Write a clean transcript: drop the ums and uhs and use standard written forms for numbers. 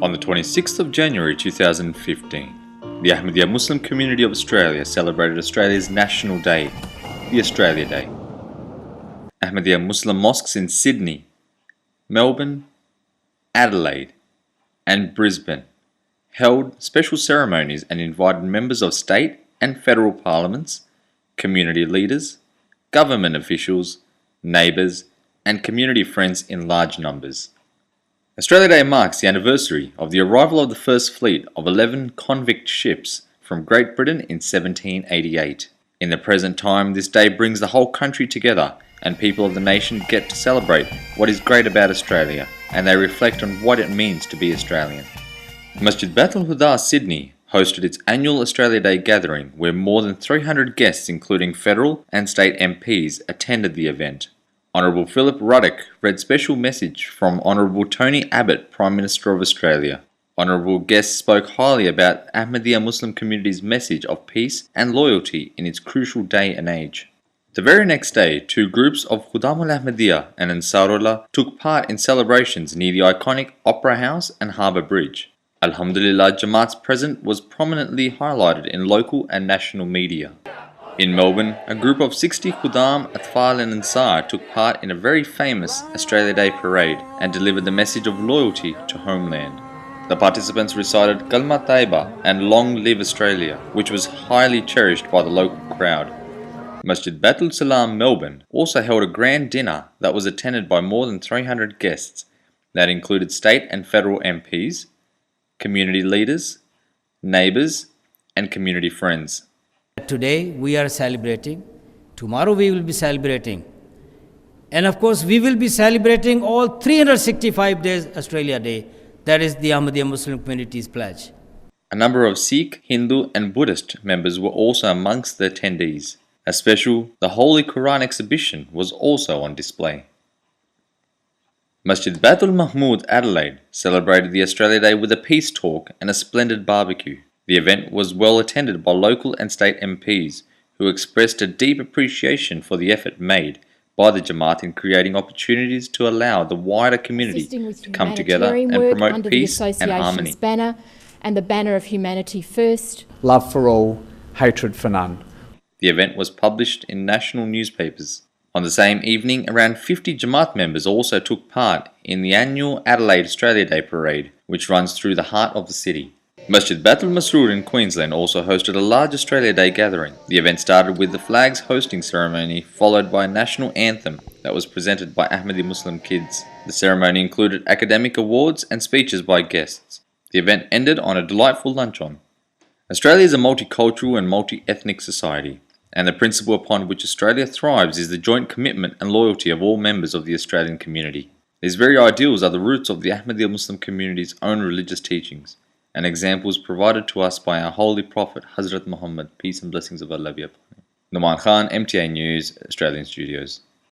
On the 26th of January 2015, the Ahmadiyya Muslim community of Australia celebrated Australia's National Day, the Australia Day. Ahmadiyya Muslim mosques in Sydney, Melbourne, Adelaide, and Brisbane held special ceremonies and invited members of state and federal parliaments, community leaders, government officials, neighbours, and community friends in large numbers. Australia Day marks the anniversary of the arrival of the first fleet of 11 convict ships from Great Britain in 1788. In the present time, this day brings the whole country together, and people of the nation get to celebrate what is great about Australia, and they reflect on what it means to be Australian. Masjid Bait al-Huda Sydney hosted its annual Australia Day gathering, where more than 300 guests including federal and state MPs attended the event. Honourable Philip Ruddock read special message from Honourable Tony Abbott, Prime Minister of Australia. Honourable guests spoke highly about Ahmadiyya Muslim community's message of peace and loyalty in its crucial day and age. The very next day, two groups of Khudam al-Ahmadiyya and Ansarullah took part in celebrations near the iconic Opera House and Harbour Bridge. Alhamdulillah Jamaat's presence was prominently highlighted in local and national media. In Melbourne, a group of 60 Khudam, Atfal and Ansar took part in a very famous Australia Day parade and delivered the message of loyalty to homeland. The participants recited Kalma Taiba and Long Live Australia, which was highly cherished by the local crowd. Masjid Bait al-Salam Melbourne also held a grand dinner that was attended by more than 300 guests that included state and federal MPs, community leaders, neighbours and community friends. Today we are celebrating, tomorrow we will be celebrating, and of course we will be celebrating all 365 days Australia Day. That is the Ahmadiyya Muslim community's pledge. A number of Sikh, Hindu and Buddhist members were also amongst the attendees. A special The Holy Quran exhibition was also on display. Masjid Bait al-Mahmud Adelaide celebrated the Australia Day with a peace talk and a splendid barbecue. The event was well attended by local and state MPs, who expressed a deep appreciation for the effort made by the Jamaat in creating opportunities to allow the wider community to come together and promote peace and harmony. Banner and the banner of humanity first. Love for all, hatred for none. The event was published in national newspapers. On the same evening, around 50 Jamaat members also took part in the annual Adelaide Australia Day Parade, which runs through the heart of the city. Masjid Bait al-Masroor in Queensland also hosted a large Australia Day gathering. The event started with the flags hosting ceremony, followed by a national anthem that was presented by Ahmadi Muslim kids. The ceremony included academic awards and speeches by guests. The event ended on a delightful luncheon. Australia is a multicultural and multi-ethnic society, and the principle upon which Australia thrives is the joint commitment and loyalty of all members of the Australian community. These very ideals are the roots of the Ahmadiyya Muslim community's own religious teachings, and examples provided to us by our Holy Prophet Hazrat Muhammad, peace and blessings of Allah be upon him. Numan Khan, MTA News, Australian Studios.